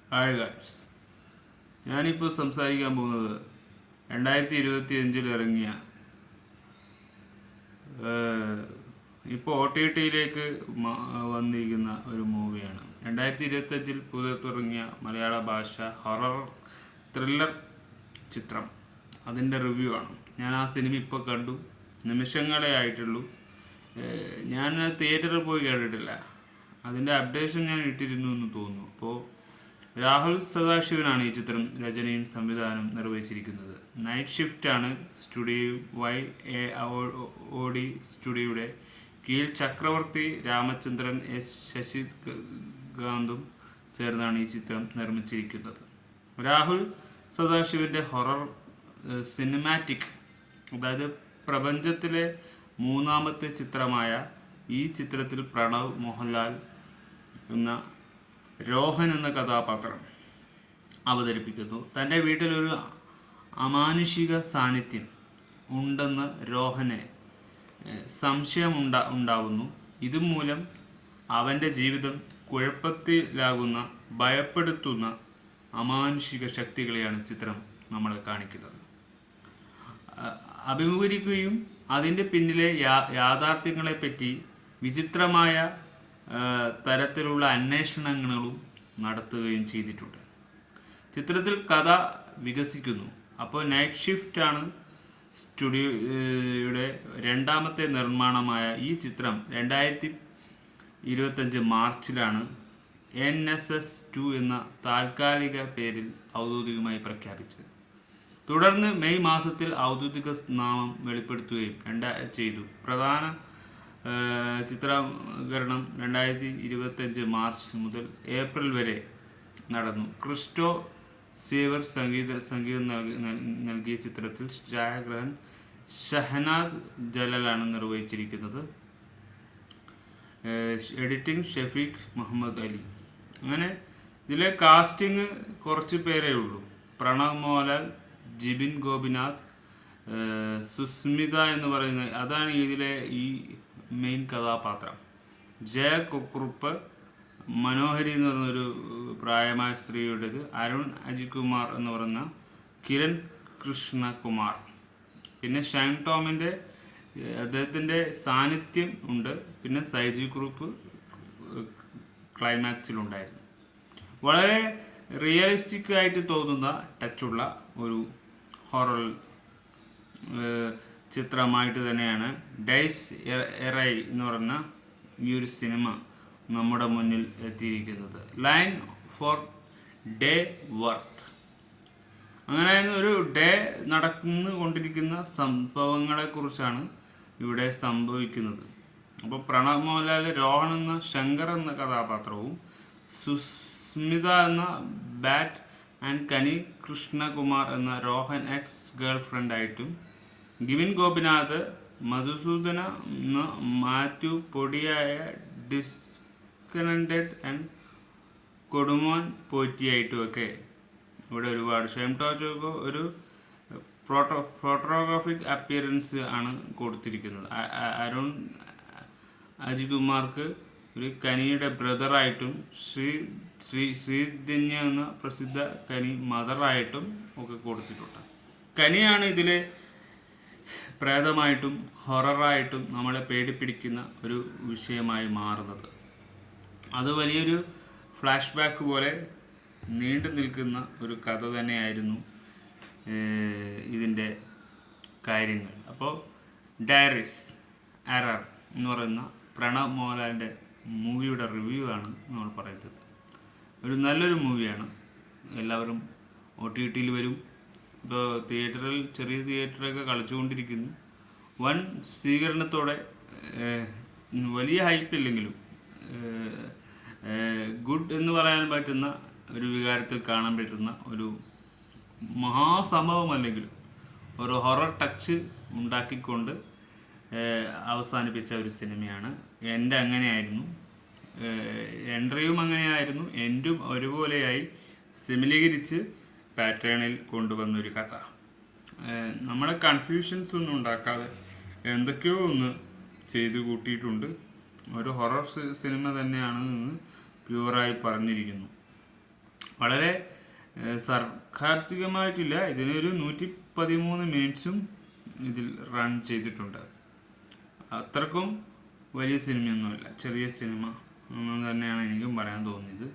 Hi guys, ഞാനിപ്പോൾ സംസാരിക്കാൻ പോകുന്നത് 2025 ഇറങ്ങിയ ഇപ്പോൾ OTTയിലേക്ക് വന്നിരിക്കുന്ന ഒരു മൂവിയാണ്. 2025 പുറത്തിറങ്ങിയ മലയാള ഭാഷ ഹൊറർ ത്രില്ലർ ചിത്രം. അതിൻ്റെ റിവ്യൂ ആണ്. ഞാൻ ആ സിനിമ ഇപ്പോൾ കണ്ടു, നിമിഷങ്ങളെ ആയിട്ടുള്ളൂ. ഞാൻ തിയേറ്ററിൽ പോയി കേട്ടിട്ടില്ല. അതിൻ്റെ അപ്ഡേഷൻ ഞാൻ ഇട്ടിരുന്നു എന്ന് തോന്നുന്നു. അപ്പോൾ രാഹുൽ സദാശിവനാണ് ഈ ചിത്രം രചനയും സംവിധാനം നിർവഹിച്ചിരിക്കുന്നത്. നൈറ്റ് ഷിഫ്റ്റാണ് സ്റ്റുഡിയോ YAOD സ്റ്റുഡിയോയുടെ കീഴിൽ ചക്രവർത്തി രാമചന്ദ്രൻ ശശികാന്തും ചേർന്നാണ് ഈ ചിത്രം നിർമ്മിച്ചിരിക്കുന്നത്. രാഹുൽ സദാശിവൻ്റെ ഹൊറർ സിനിമാറ്റിക്, അതായത് പ്രപഞ്ചത്തിലെ മൂന്നാമത്തെ ചിത്രമായ ഈ ചിത്രത്തിൽ പ്രണവ് മോഹൻലാൽ എന്ന രോഹൻ എന്ന കഥാപാത്രം അവതരിപ്പിക്കുന്നു. തൻ്റെ വീട്ടിലൊരു അമാനുഷിക സാന്നിധ്യം ഉണ്ടെന്ന് രോഹന് ഉണ്ടാവുന്നു. ഇതുമൂലം അവൻ്റെ ജീവിതം കുഴപ്പത്തിലാകുന്ന ഭയപ്പെടുത്തുന്ന അമാനുഷിക ശക്തികളെയാണ് ചിത്രം നമ്മളെ കാണിക്കുന്നത്. അഭിമുഖീകരിക്കുകയും അതിൻ്റെ പിന്നിലെ യാഥാർത്ഥ്യങ്ങളെപ്പറ്റി വിചിത്രമായ തരത്തിലുള്ള അന്വേഷണങ്ങളും നടത്തുകയും ചെയ്തിട്ടുണ്ട്. ചിത്രത്തിൽ കഥ വികസിക്കുന്നു. അപ്പോൾ നൈറ്റ് ഷിഫ്റ്റാണ് സ്റ്റുഡിയോയുടെ രണ്ടാമത്തെ നിർമ്മാണമായ ഈ ചിത്രം 2025 മാർച്ചിലാണ് NSS2 എന്ന താൽക്കാലിക പേരിൽ ഔദ്യോഗികമായി പ്രഖ്യാപിച്ചത്. തുടർന്ന് മെയ് മാസത്തിൽ ഔദ്യോഗിക നാമം വെളിപ്പെടുത്തുകയും ചെയ്തു. പ്രധാന ചിത്രീകരണം 2025 മാർച്ച് മുതൽ ഏപ്രിൽ വരെ നടന്നു. ക്രിസ്റ്റോ സേവർ സംഗീതം നൽകിയ ചിത്രത്തിൽ ഛായാഗ്രഹൻ ഷഹനാദ് ജലാലാണ് നിർവഹിച്ചിരിക്കുന്നത്. എഡിറ്റിംഗ് ഷഫീഖ് മുഹമ്മദ് അലി. അങ്ങനെ ഇതിലെ കാസ്റ്റിംഗ് കുറച്ച് പേരേ ഉള്ളൂ. പ്രണവ് മോഹൻലാൽ, ജിബിൻ ഗോപിനാഥ്, സുസ്മിത എന്ന് പറയുന്ന അതാണ് ഇതിലെ ഈ മെയിൻ കഥാപാത്രം. ജയകുറുപ്പ്, മനോഹരി എന്ന് പറയുന്നൊരു പ്രായമായ സ്ത്രീയുടേത്, അരുൺ അജികുമാർ എന്ന് പറയുന്ന കിരൺ കൃഷ്ണകുമാർ. പിന്നെ ഷൈൻ ടോമിൻ്റെ അദ്ദേഹത്തിൻ്റെ സാന്നിധ്യം ഉണ്ട്. പിന്നെ സൈജി കുറുപ്പ് ക്ലൈമാക്സിലുണ്ടായിരുന്നു. വളരെ റിയലിസ്റ്റിക് ആയിട്ട് തോന്നുന്ന ടച്ചുള്ള ഒരു ഹൊറർ ചിത്രമായിട്ട് തന്നെയാണ് ഡൈസ് എറൈ എന്ന് പറഞ്ഞ ഈ ഒരു സിനിമ നമ്മുടെ മുന്നിൽ എത്തിയിരിക്കുന്നത്. Line for day worth. അങ്ങനെ ഒരു ഡേ നടന്നുകൊണ്ടിരിക്കുന്ന സംഭവങ്ങളെക്കുറിച്ചാണ് ഇവിടെ സംഭവിക്കുന്നത്. അപ്പോൾ പ്രണവ് മോഹൻലാൽ രോഹൻ എന്ന ശങ്കർ എന്ന കഥാപാത്രവും സുസ്മിത എന്ന ബാറ്റ് ആൻഡ് കനി കൃഷ്ണകുമാർ എന്ന രോഹൻ എക്സ് ഗേൾ ഫ്രണ്ടായിട്ടും, ഗിവിൻ ഗോപിനാഥ്, മധുസൂദന എന്ന മാത്യു പൊടിയായ ഡിസ്കണക്റ്റഡ് ആൻഡ് കൊടുമോൻ പോറ്റിയായിട്ടും ഒക്കെ ഇവിടെ ഒരുപാട്. ഷെം ടോച്ചോക്കോ ഒരു ഫോട്ടോഗ്രാഫിക് അപ്പിയറൻസ് ആണ് കൊടുത്തിരിക്കുന്നത്. അരുൺ അജികുമാർക്ക് ഒരു കനിയുടെ ബ്രദറായിട്ടും, ശ്രീധന്യ എന്ന പ്രസിദ്ധ കനി മദറായിട്ടും ഒക്കെ കൊടുത്തിട്ടുണ്ട്. കനിയാണ് ഇതിലെ പ്രേതമായിട്ടും ഹൊററായിട്ടും നമ്മളെ പേടിപ്പിടിക്കുന്ന ഒരു വിഷയമായി മാറുന്നത്. അത് വലിയൊരു ഫ്ലാഷ് ബാക്ക് പോലെ നീണ്ടു നിൽക്കുന്ന ഒരു കഥ തന്നെയായിരുന്നു ഇതിൻ്റെ കാര്യങ്ങൾ. അപ്പോൾ ഡയറീസ് എറർ എന്ന് പറയുന്ന പ്രണവ് മോഹൻലാലിൻ്റെ മൂവിയുടെ റിവ്യൂ ആണ് നമ്മൾ പറയുന്നത്. ഒരു നല്ലൊരു മൂവിയാണ്. എല്ലാവരും OTTയിൽ വരും. ഇപ്പോൾ തിയേറ്ററിൽ ചെറിയ തിയേറ്ററൊക്കെ കളിച്ചുകൊണ്ടിരിക്കുന്നു. വൻ സ്വീകരണത്തോടെ, വലിയ ഹൈപ്പില്ലെങ്കിലും ഗുഡ് എന്ന് പറയാൻ പറ്റുന്ന ഒരു വികാരത്തിൽ കാണാൻ പറ്റുന്ന ഒരു മഹാസംഭവമല്ലെങ്കിലും ഒരു ഹൊറർ ടച്ച് ഉണ്ടാക്കിക്കൊണ്ട് അവസാനിപ്പിച്ച ഒരു സിനിമയാണ്. എൻ്റെ അങ്ങനെയായിരുന്നു, എൻട്രിയും അങ്ങനെയായിരുന്നു, എൻഡും ഒരുപോലെയായി സിമിലീകരിച്ച് പാറ്റേണിൽ കൊണ്ടുവന്നൊരു കഥ. നമ്മളെ കൺഫ്യൂഷൻസ് ഒന്നും ഉണ്ടാക്കാതെ എന്തൊക്കെയോ ഒന്ന് ചെയ്തു കൂട്ടിയിട്ടുണ്ട്. ഒരു ഹൊറർ സിനിമ തന്നെയാണ് എന്ന് പ്യുവറായി പറഞ്ഞിരിക്കുന്നു. വളരെ സർഗാത്മകമായിട്ടില്ല. ഇതിനൊരു 113 മിനിറ്റ്സും ഇതിൽ റൺ ചെയ്തിട്ടുണ്ട്. അത്രക്കും വലിയ സിനിമയൊന്നുമല്ല, ചെറിയ സിനിമ എന്ന് തന്നെയാണ് എനിക്കും പറയാൻ തോന്നിയത്.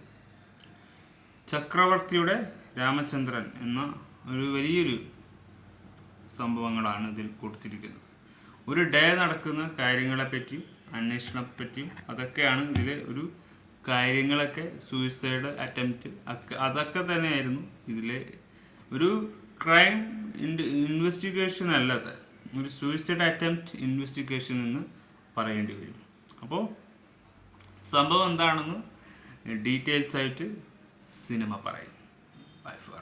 ചക്രവർത്തിയുടെ രാമചന്ദ്രൻ എന്ന ഒരു വലിയൊരു സംഭവങ്ങളാണ് ഇതിൽ കൊടുത്തിരിക്കുന്നത്. ഒരു ഡേ നടക്കുന്ന കാര്യങ്ങളെപ്പറ്റിയും അന്വേഷണത്തെപ്പറ്റിയും അതൊക്കെയാണ് ഇതിലെ ഒരു കാര്യങ്ങളൊക്കെ. സൂയിസൈഡ് അറ്റംപ്റ്റ് അതൊക്കെ തന്നെയായിരുന്നു ഇതിലെ ഒരു ക്രൈം ഇൻവെസ്റ്റിഗേഷൻ അല്ലാതെ ഒരു സൂയിസൈഡ് അറ്റംപ്റ്റ് ഇൻവെസ്റ്റിഗേഷൻ എന്ന് പറയേണ്ടി വരും. അപ്പോൾ സംഭവം എന്താണെന്ന് ഡീറ്റെയിൽസ് ആയിട്ട് സിനിമ പറയും. Bye four.